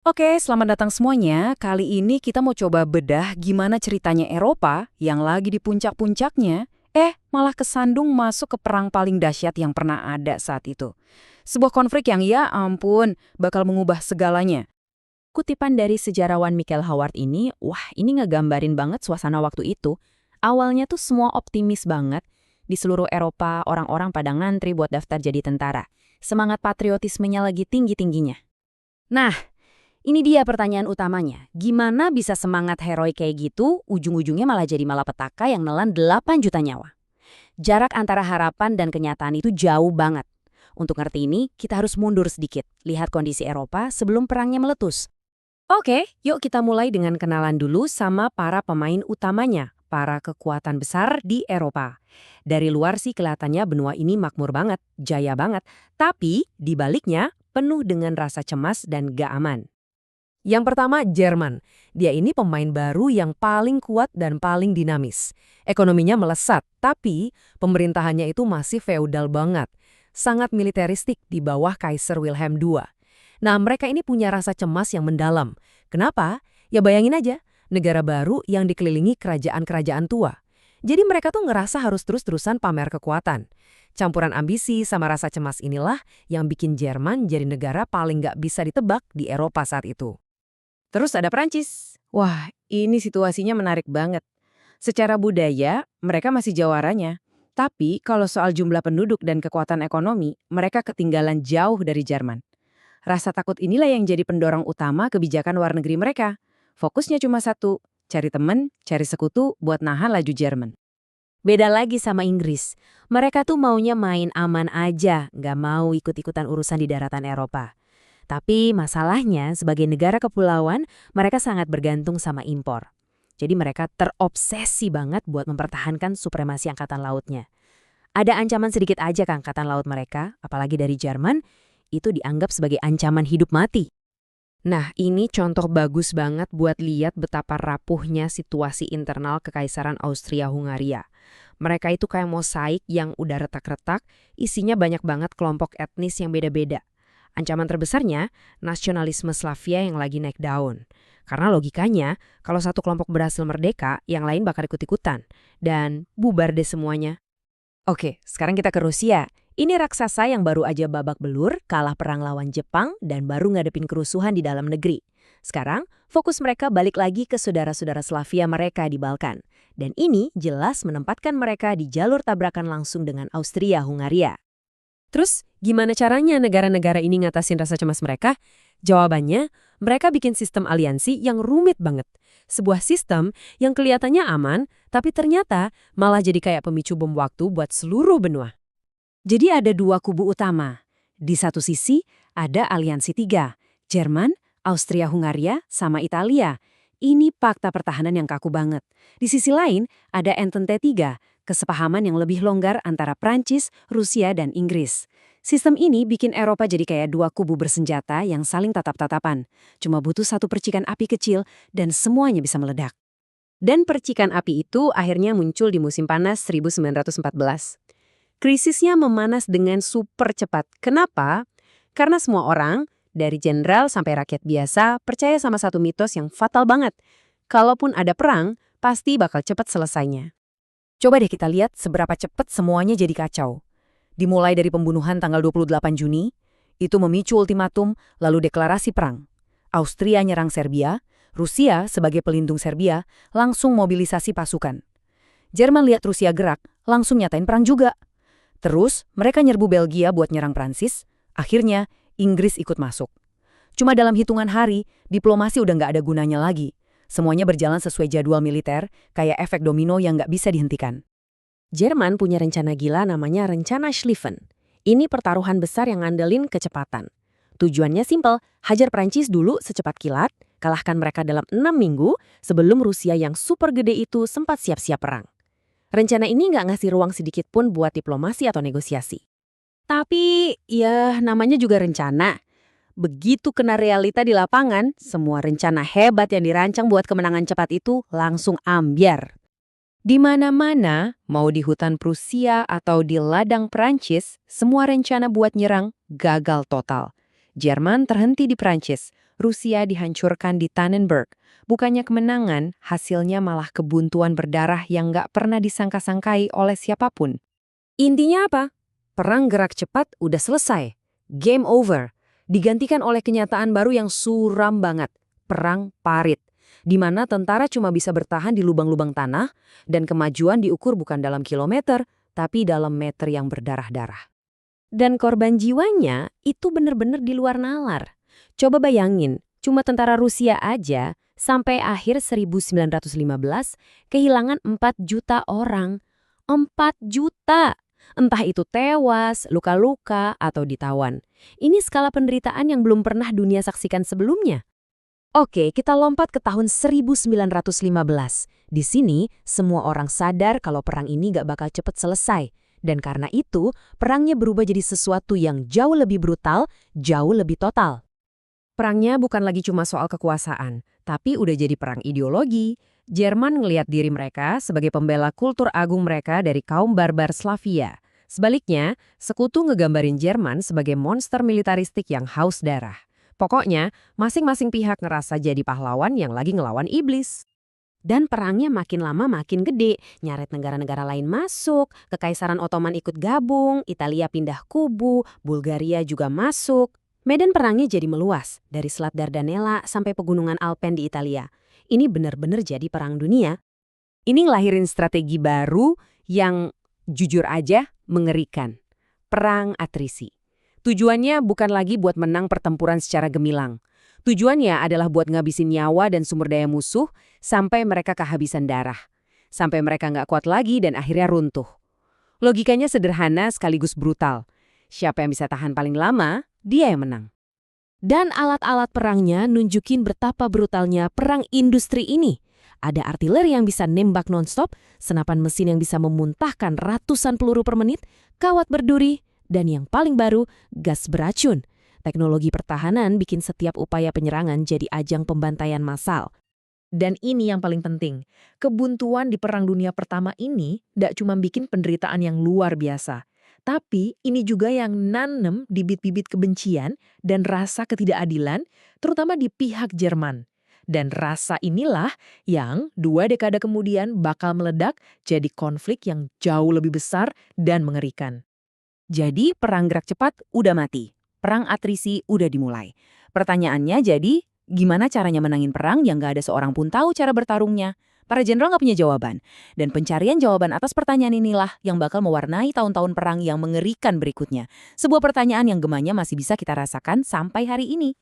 Oke, selamat datang semuanya. Kali ini kita mau coba bedah gimana ceritanya Eropa yang lagi di puncak-puncaknya, malah kesandung masuk ke perang paling dahsyat yang pernah ada saat itu. Sebuah konflik yang ya ampun, bakal mengubah segalanya. Kutipan dari sejarawan Michael Howard ini ngegambarin banget suasana waktu itu. Awalnya tuh semua optimis banget. Di seluruh Eropa, orang-orang pada ngantri buat daftar jadi tentara. Semangat patriotismenya lagi tinggi-tingginya. Nah, ini dia pertanyaan utamanya. Gimana bisa semangat heroik kayak gitu, ujung-ujungnya malah jadi malapetaka yang nelan 8 juta nyawa? Jarak antara harapan dan kenyataan itu jauh banget. Untuk ngerti ini, kita harus mundur sedikit. Lihat kondisi Eropa sebelum perangnya meletus. Oke, yuk kita mulai dengan kenalan dulu sama para pemain utamanya, para kekuatan besar di Eropa. Dari luar sih kelihatannya benua ini makmur banget, jaya banget. Tapi di baliknya penuh dengan rasa cemas dan gak aman. Yang pertama, Jerman. Dia ini pemain baru yang paling kuat dan paling dinamis. Ekonominya melesat, tapi pemerintahannya itu masih feodal banget. Sangat militeristik di bawah Kaiser Wilhelm II. Nah, mereka ini punya rasa cemas yang mendalam. Kenapa? Ya bayangin aja, negara baru yang dikelilingi kerajaan-kerajaan tua. Jadi mereka tuh ngerasa harus terus-terusan pamer kekuatan. Campuran ambisi sama rasa cemas inilah yang bikin Jerman jadi negara paling nggak bisa ditebak di Eropa saat itu. Terus ada Prancis. Wah, ini situasinya menarik banget. Secara budaya, mereka masih jawaranya. Tapi kalau soal jumlah penduduk dan kekuatan ekonomi, mereka ketinggalan jauh dari Jerman. Rasa takut inilah yang jadi pendorong utama kebijakan luar negeri mereka. Fokusnya cuma satu, cari temen, cari sekutu buat nahan laju Jerman. Beda lagi sama Inggris. Mereka tuh maunya main aman aja, nggak mau ikut-ikutan urusan di daratan Eropa. Tapi masalahnya, sebagai negara kepulauan, mereka sangat bergantung sama impor. Jadi mereka terobsesi banget buat mempertahankan supremasi angkatan lautnya. Ada ancaman sedikit aja ke angkatan laut mereka, apalagi dari Jerman, itu dianggap sebagai ancaman hidup mati. Nah, ini contoh bagus banget buat lihat betapa rapuhnya situasi internal Kekaisaran Austria-Hungaria. Mereka itu kayak mosaik yang udah retak-retak, isinya banyak banget kelompok etnis yang beda-beda. Ancaman terbesarnya, nasionalisme Slavia yang lagi naik daun. Karena logikanya, kalau satu kelompok berhasil merdeka, yang lain bakal ikut-ikutan. Dan bubar deh semuanya. Oke, sekarang kita ke Rusia. Ini raksasa yang baru aja babak belur, kalah perang lawan Jepang, dan baru ngadepin kerusuhan di dalam negeri. Sekarang, fokus mereka balik lagi ke saudara-saudara Slavia mereka di Balkan. Dan ini jelas menempatkan mereka di jalur tabrakan langsung dengan Austria-Hungaria. Terus, gimana caranya negara-negara ini ngatasin rasa cemas mereka? Jawabannya, mereka bikin sistem aliansi yang rumit banget. Sebuah sistem yang kelihatannya aman, tapi ternyata malah jadi kayak pemicu bom waktu buat seluruh benua. Jadi ada dua kubu utama. Di satu sisi ada aliansi tiga, Jerman, Austria-Hungaria, sama Italia. Ini fakta pertahanan yang kaku banget. Di sisi lain ada Entente III, kesepahaman yang lebih longgar antara Prancis, Rusia, dan Inggris. Sistem ini bikin Eropa jadi kayak dua kubu bersenjata yang saling tatap-tatapan. Cuma butuh satu percikan api kecil dan semuanya bisa meledak. Dan percikan api itu akhirnya muncul di musim panas 1914. Krisisnya memanas dengan super cepat. Kenapa? Karena semua orang, dari jenderal sampai rakyat biasa, percaya sama satu mitos yang fatal banget. Kalaupun ada perang, pasti bakal cepat selesainya. Coba deh kita lihat seberapa cepat semuanya jadi kacau. Dimulai dari pembunuhan tanggal 28 Juni, itu memicu ultimatum lalu deklarasi perang. Austria nyerang Serbia, Rusia sebagai pelindung Serbia langsung mobilisasi pasukan. Jerman lihat Rusia gerak, langsung nyatain perang juga. Terus mereka nyerbu Belgia buat nyerang Prancis, akhirnya Inggris ikut masuk. Cuma dalam hitungan hari, diplomasi udah nggak ada gunanya lagi. Semuanya berjalan sesuai jadwal militer, kayak efek domino yang nggak bisa dihentikan. Jerman punya rencana gila namanya Rencana Schlieffen. Ini pertaruhan besar yang ngandelin kecepatan. Tujuannya simpel, hajar Prancis dulu secepat kilat, kalahkan mereka dalam 6 minggu sebelum Rusia yang super gede itu sempat siap-siap perang. Rencana ini nggak ngasih ruang sedikit pun buat diplomasi atau negosiasi. Tapi, ya namanya juga rencana. Begitu kena realita di lapangan, semua rencana hebat yang dirancang buat kemenangan cepat itu langsung ambyar. Di mana-mana, mau di hutan Prusia atau di ladang Prancis, semua rencana buat nyerang gagal total. Jerman terhenti di Prancis, Rusia dihancurkan di Tannenberg. Bukannya kemenangan, hasilnya malah kebuntuan berdarah yang nggak pernah disangka-sangkai oleh siapapun. Intinya apa? Perang gerak cepat udah selesai. Game over. Digantikan oleh kenyataan baru yang suram banget. Perang parit. Di mana tentara cuma bisa bertahan di lubang-lubang tanah dan kemajuan diukur bukan dalam kilometer, tapi dalam meter yang berdarah-darah. Dan korban jiwanya itu benar-benar di luar nalar. Coba bayangin, cuma tentara Rusia aja sampai akhir 1915 kehilangan 4 juta orang. 4 juta! Entah itu tewas, luka-luka, atau ditawan. Ini skala penderitaan yang belum pernah dunia saksikan sebelumnya. Oke, kita lompat ke tahun 1915. Di sini, semua orang sadar kalau perang ini gak bakal cepat selesai. Dan karena itu, perangnya berubah jadi sesuatu yang jauh lebih brutal, jauh lebih total. Perangnya bukan lagi cuma soal kekuasaan, tapi udah jadi perang ideologi. Jerman ngelihat diri mereka sebagai pembela kultur agung mereka dari kaum barbar Slavia. Sebaliknya, sekutu ngegambarin Jerman sebagai monster militaristik yang haus darah. Pokoknya, masing-masing pihak ngerasa jadi pahlawan yang lagi ngelawan iblis. Dan perangnya makin lama makin gede, nyeret negara-negara lain masuk, Kekaisaran Ottoman ikut gabung, Italia pindah kubu, Bulgaria juga masuk. Medan perangnya jadi meluas, dari Selat Dardanella sampai pegunungan Alpen di Italia. Ini benar-benar jadi perang dunia. Ini ngelahirin strategi baru yang jujur aja mengerikan. Perang atrisi. Tujuannya bukan lagi buat menang pertempuran secara gemilang. Tujuannya adalah buat ngabisin nyawa dan sumber daya musuh sampai mereka kehabisan darah. Sampai mereka nggak kuat lagi dan akhirnya runtuh. Logikanya sederhana sekaligus brutal. Siapa yang bisa tahan paling lama, dia yang menang. Dan alat-alat perangnya nunjukin betapa brutalnya perang industri ini. Ada artileri yang bisa nembak nonstop, senapan mesin yang bisa memuntahkan ratusan peluru per menit, kawat berduri, dan yang paling baru, gas beracun. Teknologi pertahanan bikin setiap upaya penyerangan jadi ajang pembantaian massal. Dan ini yang paling penting, kebuntuan di Perang Dunia Pertama ini tidak cuma bikin penderitaan yang luar biasa, tapi ini juga yang nanem bibit-bibit kebencian dan rasa ketidakadilan, terutama di pihak Jerman. Dan rasa inilah yang 2 dekade kemudian bakal meledak jadi konflik yang jauh lebih besar dan mengerikan. Jadi perang gerak cepat udah mati, perang atrisi udah dimulai. Pertanyaannya jadi, gimana caranya menangin perang yang gak ada seorang pun tahu cara bertarungnya? Para jenderal nggak punya jawaban. Dan pencarian jawaban atas pertanyaan inilah yang bakal mewarnai tahun-tahun perang yang mengerikan berikutnya. Sebuah pertanyaan yang gemanya masih bisa kita rasakan sampai hari ini.